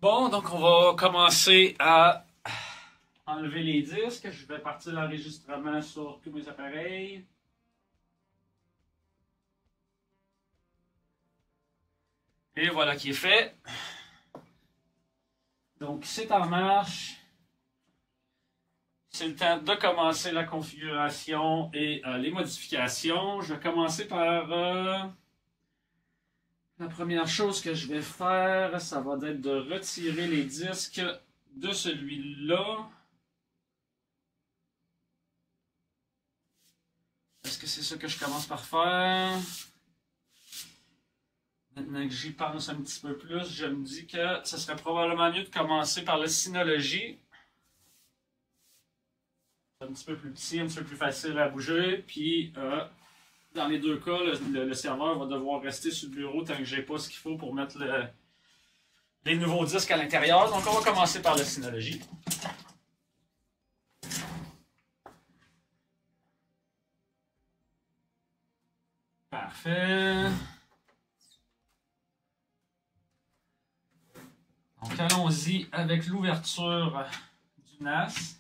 Bon, donc on va commencer à enlever les disques. Je vais partir l'enregistrement sur tous mes appareils. Et voilà qui est fait. Donc c'est en marche. C'est le temps de commencer la configuration et les modifications. Je vais commencer par... la première chose que je vais faire, ça va être de retirer les disques de celui-là. Est-ce que c'est ça que je commence par faire? Maintenant que j'y pense un petit peu plus, je me dis que ce serait probablement mieux de commencer par le Synology. C'est un petit peu plus petit, un petit peu plus facile à bouger. Puis, dans les deux cas, le serveur va devoir rester sur le bureau tant que j'ai pas ce qu'il faut pour mettre les nouveaux disques à l'intérieur. Donc, on va commencer par le Synology. Parfait. Donc, allons-y avec l'ouverture du NAS.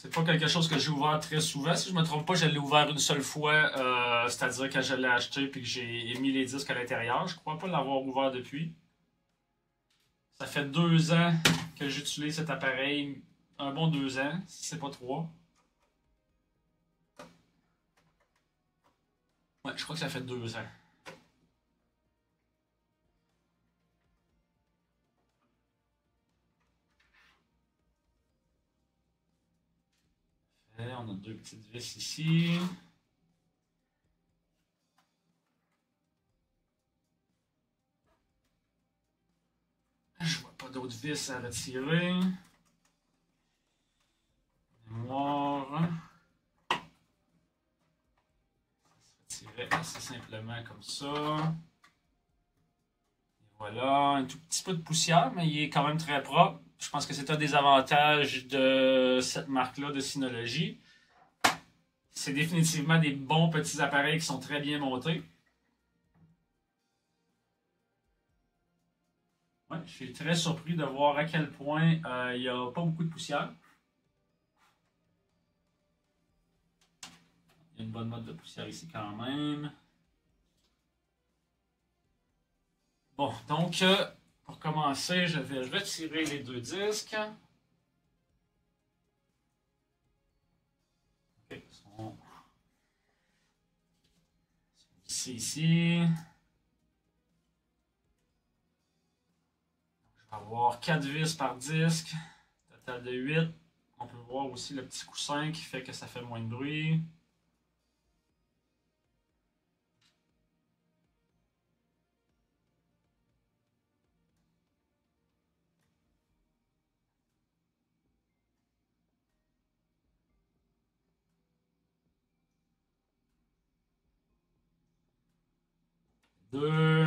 C'est pas quelque chose que j'ai ouvert très souvent. Si je me trompe pas, je l'ai ouvert une seule fois, c'est-à-dire quand je l'ai acheté et que j'ai mis les disques à l'intérieur. Je crois pas l'avoir ouvert depuis. Ça fait 2 ans que j'utilise cet appareil. Un bon 2 ans, si c'est pas 3. Ouais, je crois que ça fait 2 ans. Et on a 2 petites vis ici. Je vois pas d'autres vis à retirer. Mémoire. Ça se retirait assez simplement comme ça. Et voilà, un tout petit peu de poussière, mais il est quand même très propre. Je pense que c'est un des avantages de cette marque-là de Synology. C'est définitivement des bons petits appareils qui sont très bien montés. Ouais, je suis très surpris de voir à quel point il n'y a pas beaucoup de poussière. Il y a une bonne mode de poussière ici quand même. Bon, donc, pour commencer, je vais retirer les 2 disques. Ok, ils sont ici. Je vais avoir 4 vis par disque, total de 8. On peut voir aussi le petit coussin qui fait que ça fait moins de bruit. Deux.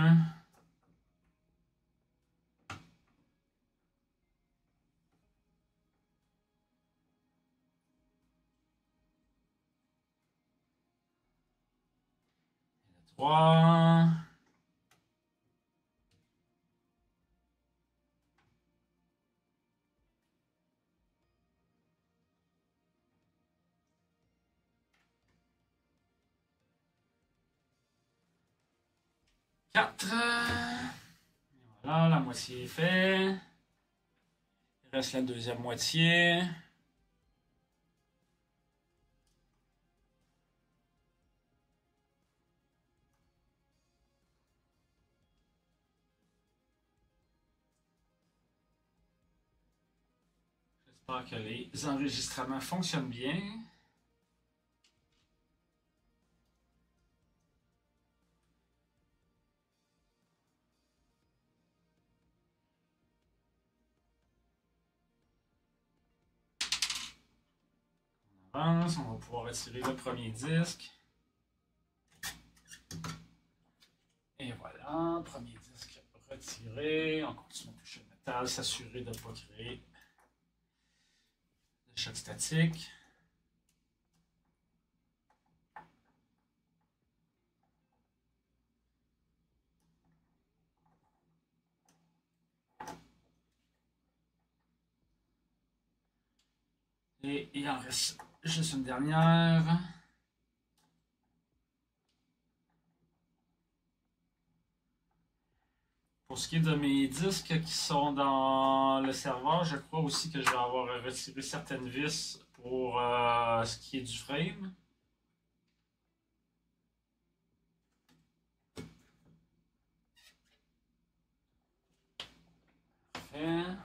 Trois. Quatre. Voilà, la moitié est faite. Il reste la deuxième moitié. J'espère que les enregistrements fonctionnent bien. avance, on va pouvoir retirer le premier disque. Et voilà, premier disque retiré. On continue à toucher le métal, s'assurer de ne pas créer de choc statique. Et il en reste juste une dernière. Pour ce qui est de mes disques qui sont dans le serveur, je crois aussi que je vais avoir retiré certaines vis pour ce qui est du frame. Parfait.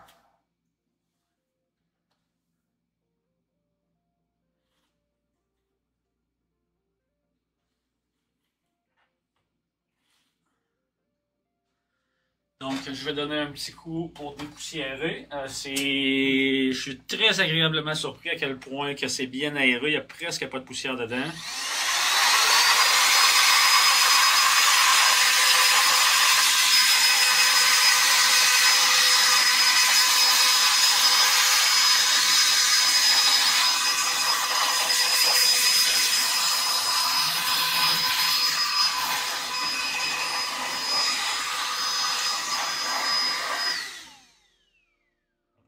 Donc, je vais donner un petit coup pour dépoussiérer. Je suis très agréablement surpris à quel point que c'est bien aéré. Il n'y a presque pas de poussière dedans.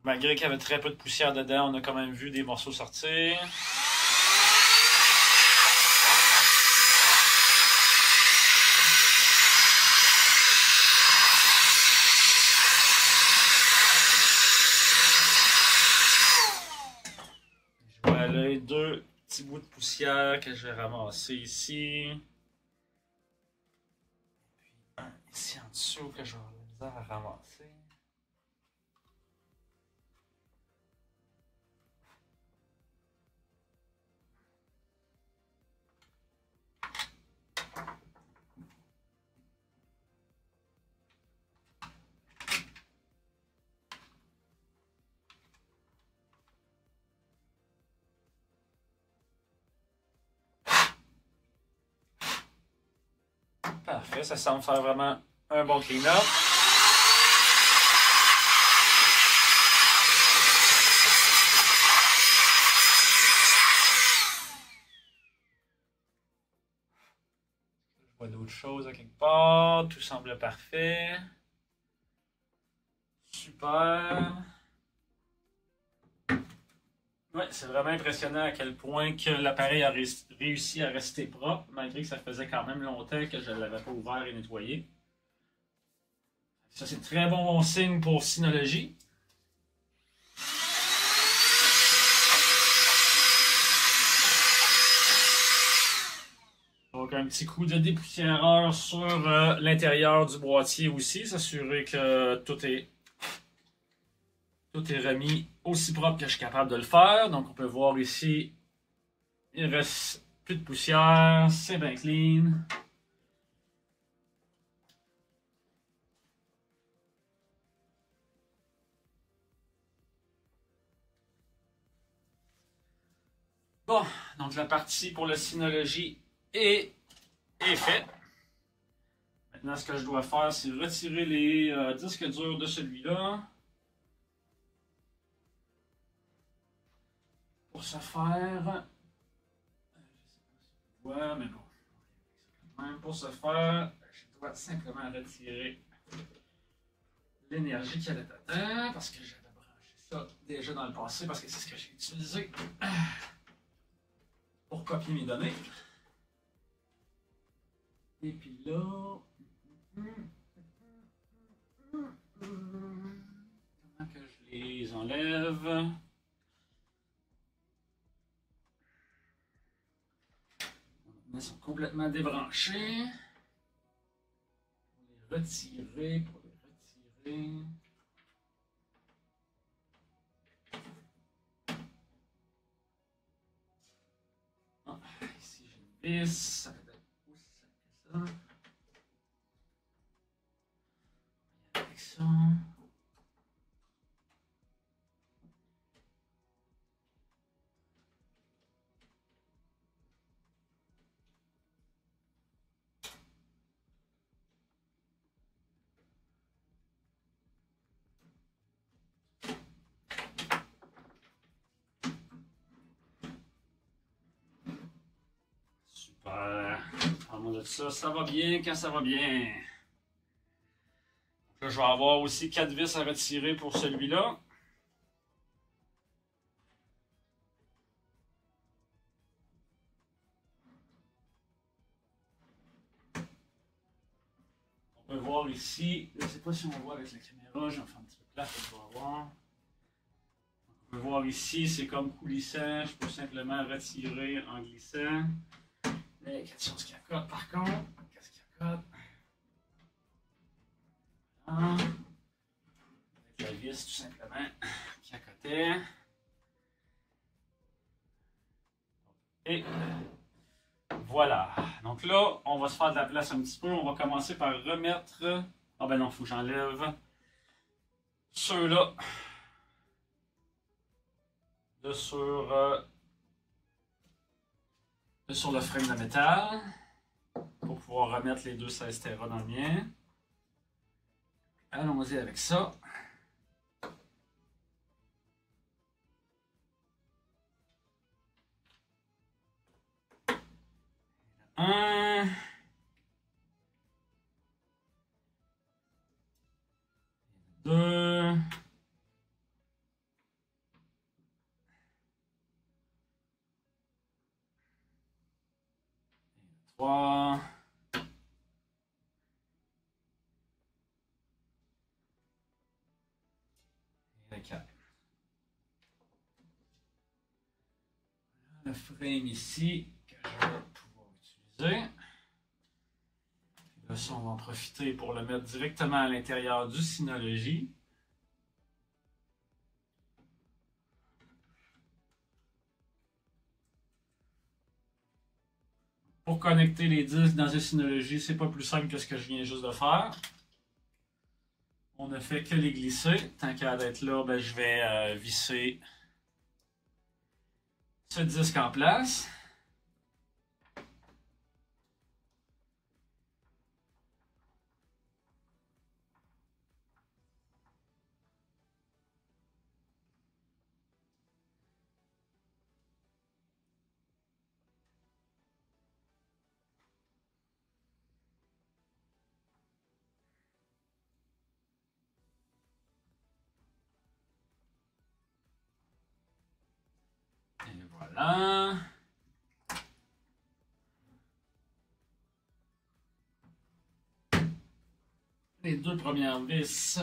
Malgré qu'il y avait très peu de poussière dedans, on a quand même vu des morceaux sortir. Je vois les deux petits bouts de poussière que je vais ramasser ici. Puis un ici en dessous que je vais avoir la misère à ramasser. Parfait, ça semble faire vraiment un bon clean-up. Je vois d'autres choses à quelque part. Tout semble parfait. Super. Ouais, c'est vraiment impressionnant à quel point que l'appareil a réussi à rester propre, malgré que ça faisait quand même longtemps que je ne l'avais pas ouvert et nettoyé. Ça, c'est très bon signe pour Synology. Donc, un petit coup de dépoussiéreur sur l'intérieur du boîtier aussi, s'assurer que tout est remis aussi propre que je suis capable de le faire. Donc, on peut voir ici, il ne reste plus de poussière, c'est bien clean. Bon, donc la partie pour le Synology est faite. Maintenant, ce que je dois faire, c'est retirer les disques durs de celui-là. Pour ce faire, ouais, mais bon. Même pour ce faire, je dois simplement retirer l'énergie qu'il y a dedans, parce que j'avais branché ça déjà dans le passé, parce que c'est ce que j'ai utilisé pour copier mes données. Et puis là, comment que je les enlève? Ils sont complètement débranchés. Pour les retirer, Ah, ici j'ai une vis, ça va être aussi simple que ça. Avec ça. de ça. Ça va bien quand ça va bien. Là, je vais avoir aussi 4 vis à retirer pour celui-là. On peut voir ici, je ne sais pas si on voit avec la caméra, j'en fais un petit peu plat, je vais voir. On peut voir ici, c'est comme coulissant, je peux simplement retirer en glissant. Mais il y a quelque chose qui accote par contre. Qu'est-ce qui accote? Voilà. Avec la vis tout simplement qui accotait. Et voilà. Donc là, on va se faire de la place un petit peu. On va commencer par remettre. Ah ben non, il faut que j'enlève ceux-là de sur le frame de métal pour pouvoir remettre les deux 16 Tera dans le mien. Allons-y avec ça. Un. Deux. Trois. Et le 4. Le frame ici que je vais pouvoir utiliser. Là, ça, on va en profiter pour le mettre directement à l'intérieur du Synology. Pour connecter les disques dans un Synology, c'est pas plus simple que ce que je viens juste de faire. On ne fait que les glisser. Tant qu'à d'être là, ben, je vais visser ce disque en place. Et voilà. Les deux premières vis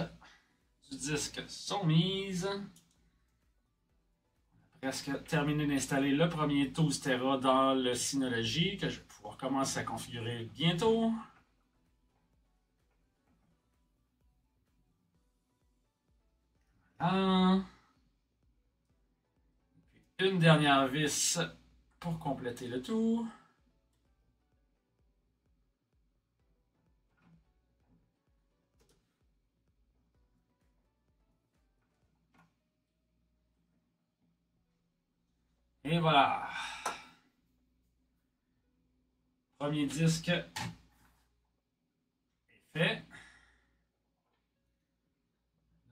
du disque sont mises. On a presque terminé d'installer le premier 12 Tera dans le Synology que je vais pouvoir commencer à configurer bientôt. Voilà. Une dernière vis pour compléter le tout. Et voilà. Premier disque est fait.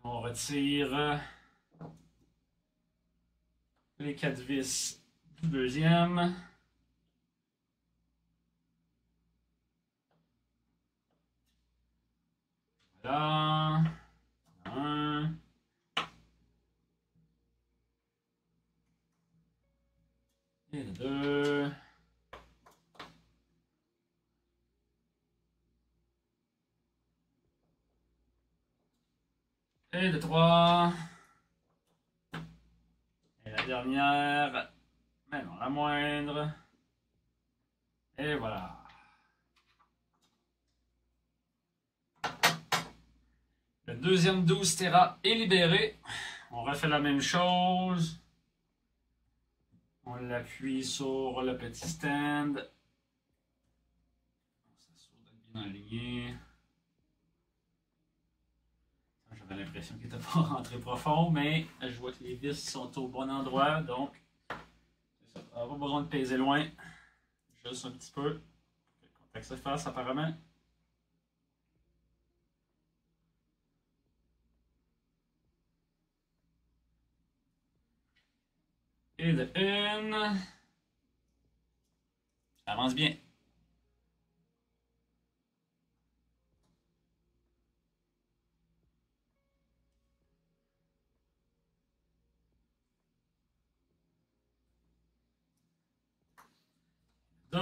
On retire les 4 vis du deuxième. Voilà. Un. Et le deux. Et le 3. Et la dernière. Mais non, la moindre. Et voilà. Le deuxième 12 Tera est libéré. On refait la même chose. On l'appuie sur le petit stand. Ça s'assure d'être bien aligné. J'avais l'impression qu'il n'était pas rentré profond, mais je vois que les vis sont au bon endroit, donc c'est ça. On n'a pas besoin de peser loin. Juste un petit peu. Le contact se fasse apparemment. Et de une. Ça avance bien. 2.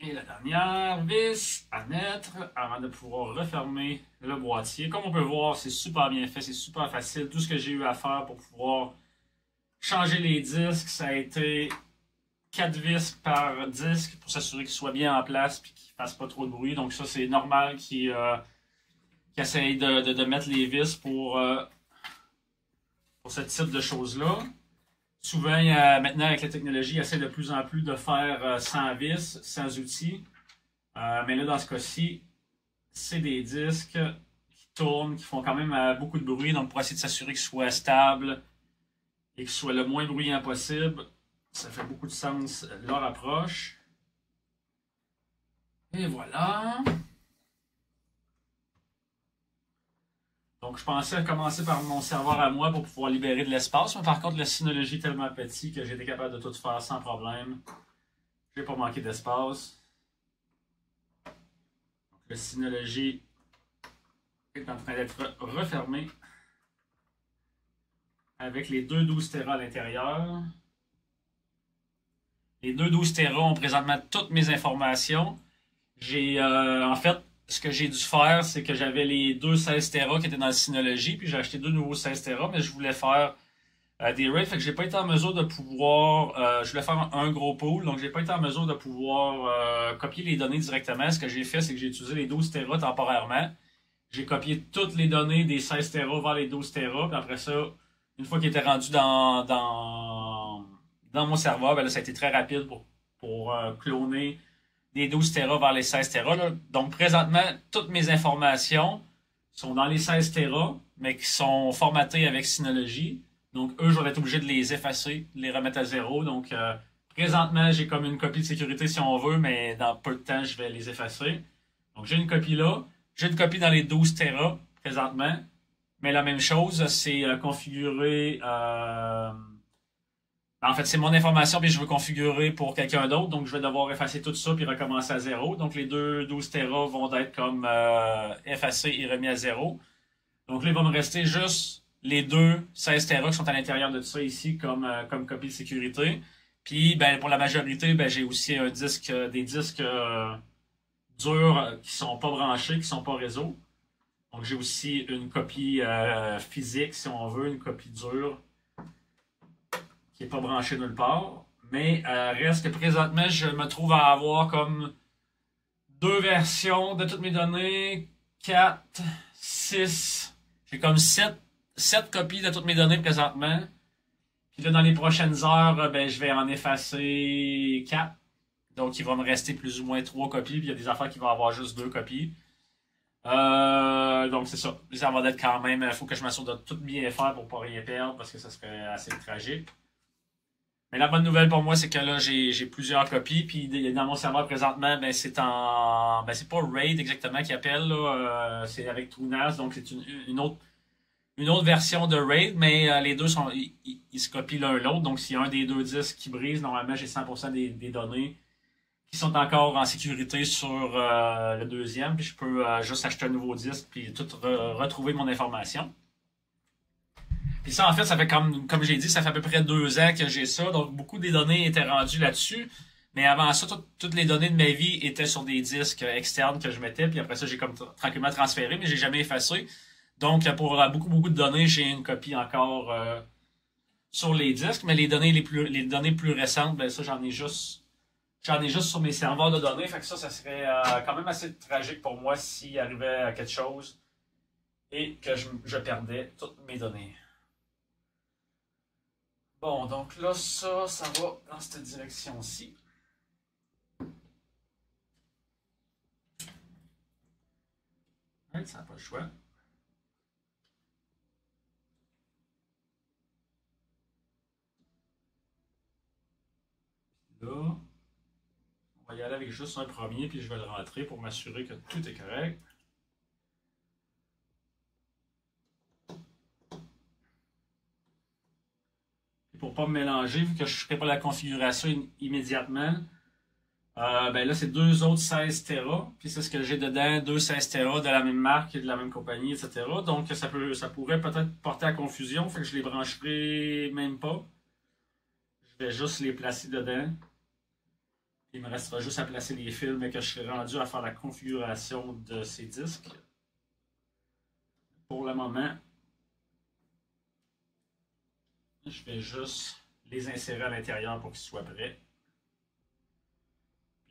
Et la dernière vis à mettre avant de pouvoir refermer le boîtier. Comme on peut voir, c'est super bien fait, c'est super facile. Tout ce que j'ai eu à faire pour pouvoir changer les disques, ça a été 4 vis par disque pour s'assurer qu'ils soient bien en place et qu'ils ne fassent pas trop de bruit. Donc ça, c'est normal qu'ils essayent de mettre les vis pour ce type de choses-là. Souvent, maintenant, avec la technologie, ils essaient de plus en plus de faire sans vis, sans outils. Mais là, dans ce cas-ci, c'est des disques qui tournent, qui font quand même beaucoup de bruit. Donc, pour essayer de s'assurer qu'ils soient stables et qu'ils soient le moins bruyants possible, ça fait beaucoup de sens leur approche. Et voilà. Donc, je pensais commencer par mon serveur à moi pour pouvoir libérer de l'espace. Mais par contre, le Synology est tellement petit que j'étais capable de tout faire sans problème. Je n'ai pas manqué d'espace. Le Synology est en train d'être refermé avec les deux 12 Tera à l'intérieur. Les deux 12 Tera ont présentement toutes mes informations. En fait, ce que j'ai dû faire, c'est que j'avais les deux 16 Tera qui étaient dans le Synology, puis j'ai acheté deux nouveaux 16 Tera, mais je voulais faire des raids, fait que j'ai pas été en mesure de pouvoir. Je voulais faire un gros pool, donc j'ai pas été en mesure de pouvoir copier les données directement. Ce que j'ai fait, c'est que j'ai utilisé les 12 Tera temporairement. J'ai copié toutes les données des 16 Tera vers les 12 Tera, puis après ça, une fois qu'ils étaient rendus dans mon serveur, ben là, ça a été très rapide pour cloner des 12 Tera vers les 16 Tera. Là. Donc, présentement, toutes mes informations sont dans les 16 Tera, mais qui sont formatées avec Synology. Donc, eux, je vais être obligé de les effacer, de les remettre à zéro. Donc, présentement, j'ai comme une copie de sécurité si on veut, mais dans peu de temps, je vais les effacer. Donc, j'ai une copie là. J'ai une copie dans les 12 Tera présentement. Mais la même chose, c'est configurer. En fait, c'est mon information, puis je veux configurer pour quelqu'un d'autre. Donc, je vais devoir effacer tout ça puis recommencer à zéro. Donc, les deux 12 Tera vont être comme effacés et remis à zéro. Donc, là, il va me rester juste les deux 16 Tera qui sont à l'intérieur de tout ça ici comme copie de sécurité. Puis, ben, pour la majorité, ben, j'ai aussi des disques durs qui sont pas branchés, qui sont pas réseau. Donc, j'ai aussi une copie physique, si on veut, une copie dure qui n'est pas branchée nulle part. Mais reste que présentement, je me trouve à avoir comme deux versions de toutes mes données, 4, 6. J'ai comme 7 copies de toutes mes données présentement. Puis là, dans les prochaines heures, ben, je vais en effacer 4. Donc, il va me rester plus ou moins 3 copies. Puis il y a des affaires qui vont avoir juste 2 copies. Donc, c'est ça. Ça va être quand même. Il faut que je m'assure de tout bien faire pour pas rien perdre parce que ça serait assez tragique. Mais la bonne nouvelle pour moi, c'est que là, j'ai plusieurs copies. Puis dans mon serveur présentement, ben, c'est c'est pas RAID exactement qui appelle. Là, c'est avec TrueNAS. Donc, c'est une autre version de RAID. Mais les deux ils se copient l'un l'autre. Donc, s'il y a un des deux disques qui brise, normalement, j'ai 100% des données qui sont encore en sécurité sur le deuxième. Puis je peux juste acheter un nouveau disque puis tout retrouver mon information. Puis ça, en fait, ça fait comme j'ai dit, ça fait à peu près 2 ans que j'ai ça. Donc, beaucoup des données étaient rendues là-dessus. Mais avant ça, toutes les données de ma vie étaient sur des disques externes que je mettais. Puis après ça, j'ai comme tranquillement transféré, mais j'ai jamais effacé. Donc, pour beaucoup de données, j'ai une copie encore sur les disques. Mais les données les données plus récentes, ben ça, j'en ai juste sur mes serveurs de données. Fait que ça serait quand même assez tragique pour moi s'il arrivait quelque chose et que je perdais toutes mes données. Bon, donc là, ça va dans cette direction-ci. Ouais, ça n'a pas le choix. Là, on va y aller avec juste un premier, puis je vais le rentrer pour m'assurer que tout est correct. Pour ne pas me mélanger, vu que je ne ferai pas la configuration immédiatement, Ben là, c'est deux autres 16 Tera. Puis c'est ce que j'ai dedans, deux 16 Tera de la même marque et de la même compagnie, etc. Donc ça pourrait peut-être porter à confusion. Fait que je les brancherai même pas. Je vais juste les placer dedans. Il me restera juste à placer les fils, mais que je serai rendu à faire la configuration de ces disques. Pour le moment, je vais juste les insérer à l'intérieur pour qu'ils soient prêts.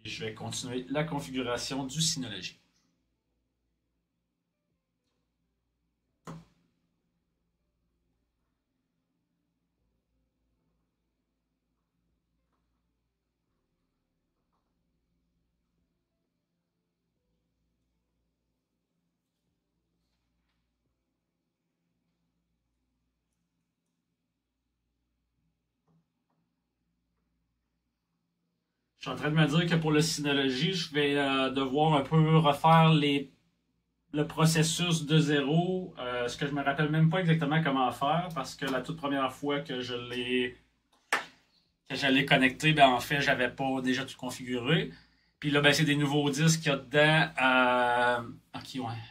Puis je vais continuer la configuration du Synology. Je suis en train de me dire que pour le Synology, je vais devoir un peu refaire le processus de zéro. Ce que je me rappelle même pas exactement comment faire parce que la toute première fois que je l'ai connecté, ben en fait, j'avais pas déjà tout configuré. Puis là, ben, c'est des nouveaux disques qu'il y a dedans. Ok, ouais.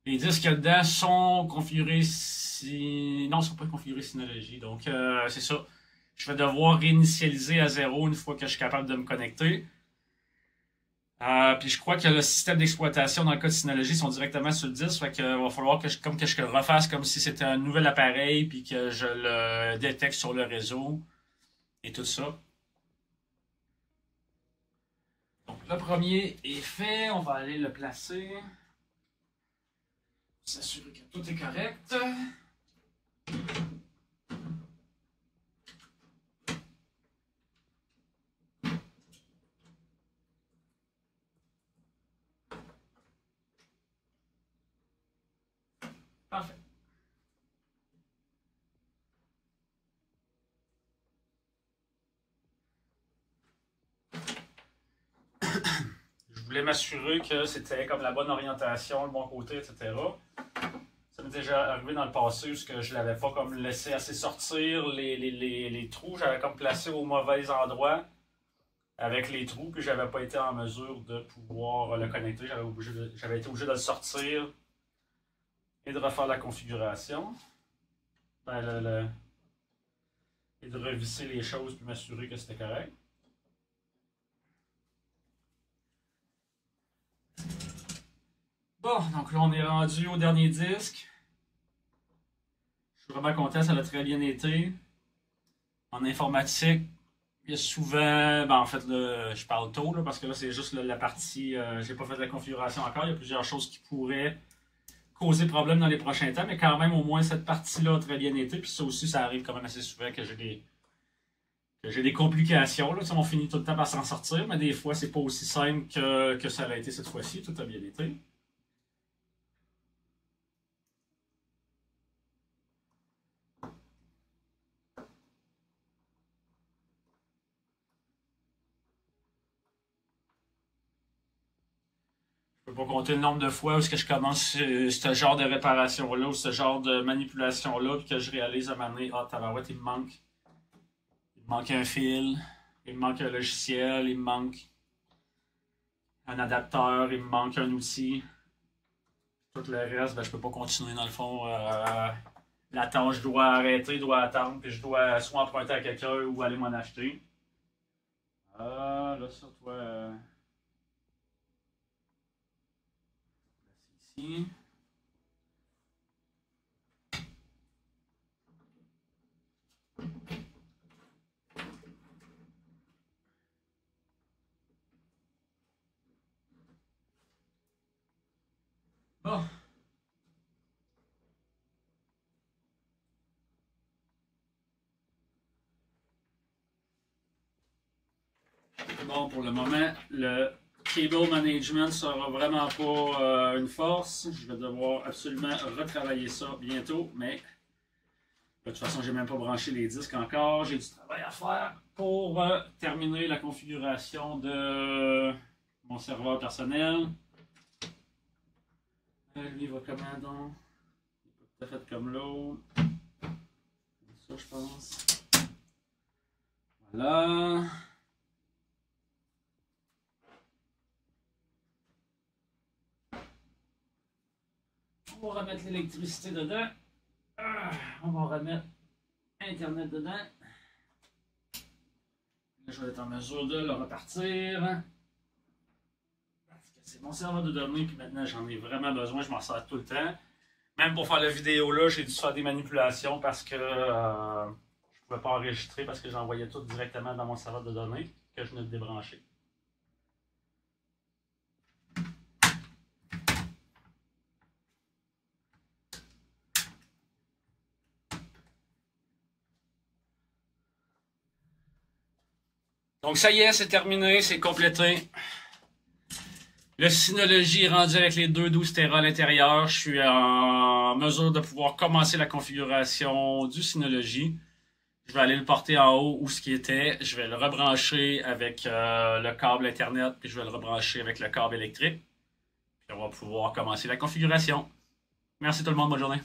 Les disques qu'il y a dedans sont configurés si. Non, ils sont pas configurés Synology. Donc, c'est ça. Je vais devoir réinitialiser à zéro une fois que je suis capable de me connecter. Puis je crois que le système d'exploitation dans le cas de Synology sont directement sur le disque. Fait que va falloir que je le refasse comme si c'était un nouvel appareil puis que je le détecte sur le réseau et tout ça. Donc le premier est fait. On va aller le placer. S'assurer que tout est correct. Parfait. Je voulais m'assurer que c'était comme la bonne orientation, le bon côté, etc. Ça m'est déjà arrivé dans le passé où je l'avais pas comme laissé assez sortir les trous. J'avais comme placé au mauvais endroit avec les trous, puis j'avais pas été en mesure de pouvoir le connecter. J'avais été obligé de le sortir et de refaire la configuration. Ben, et de revisser les choses puis m'assurer que c'était correct. Bon, donc là on est rendu au dernier disque. Je suis vraiment content, ça a très bien été. En informatique, il y a souvent, ben en fait, là, je parle tôt là, parce que là c'est juste la partie, j'ai pas fait de la configuration encore. Il y a plusieurs choses qui pourraient causer problème dans les prochains temps, mais quand même au moins cette partie-là a très bien été. Puis ça aussi, ça arrive quand même assez souvent que j'ai des complications. Là. On finit tout le temps par s'en sortir, mais des fois c'est pas aussi simple que ça a été cette fois-ci. Tout a bien été. Je peux pas compter le nombre de fois où est-ce que je commence ce genre de réparation-là ou ce genre de manipulation-là, puis que je réalise à un moment donné, ah, tabarouette, il me manque un fil, il me manque un logiciel, il me manque un adapteur, il me manque un outil. Tout le reste, ben, je peux pas continuer dans le fond. La tâche doit arrêter, doit attendre, puis je dois soit emprunter à quelqu'un ou aller m'en acheter. Là, ça, toi, c'est ici. Bon. Bon, pour le moment, le cable management sera vraiment pas une force. Je vais devoir absolument retravailler ça bientôt, mais de toute façon, j'ai même pas branché les disques encore. J'ai du travail à faire pour terminer la configuration de mon serveur personnel. Lui, il va comment donc? Il n'est pas tout à fait comme l'autre. Ça, je pense. Voilà. On va remettre l'électricité dedans. On va remettre Internet dedans. Là, je vais être en mesure de le repartir. Parce que c'est mon serveur de données, puis maintenant j'en ai vraiment besoin, je m'en sers tout le temps. Même pour faire la vidéo là, j'ai dû faire des manipulations parce que je ne pouvais pas enregistrer parce que j'envoyais tout directement dans mon serveur de données que je venais de débrancher. Donc ça y est, c'est terminé, c'est complété. Le Synology est rendu avec les 212 Tera à l'intérieur. Je suis en mesure de pouvoir commencer la configuration du Synology. Je vais aller le porter en haut où ce qui était. Je vais le rebrancher avec le câble Internet, puis je vais le rebrancher avec le câble électrique. Puis on va pouvoir commencer la configuration. Merci tout le monde, bonne journée.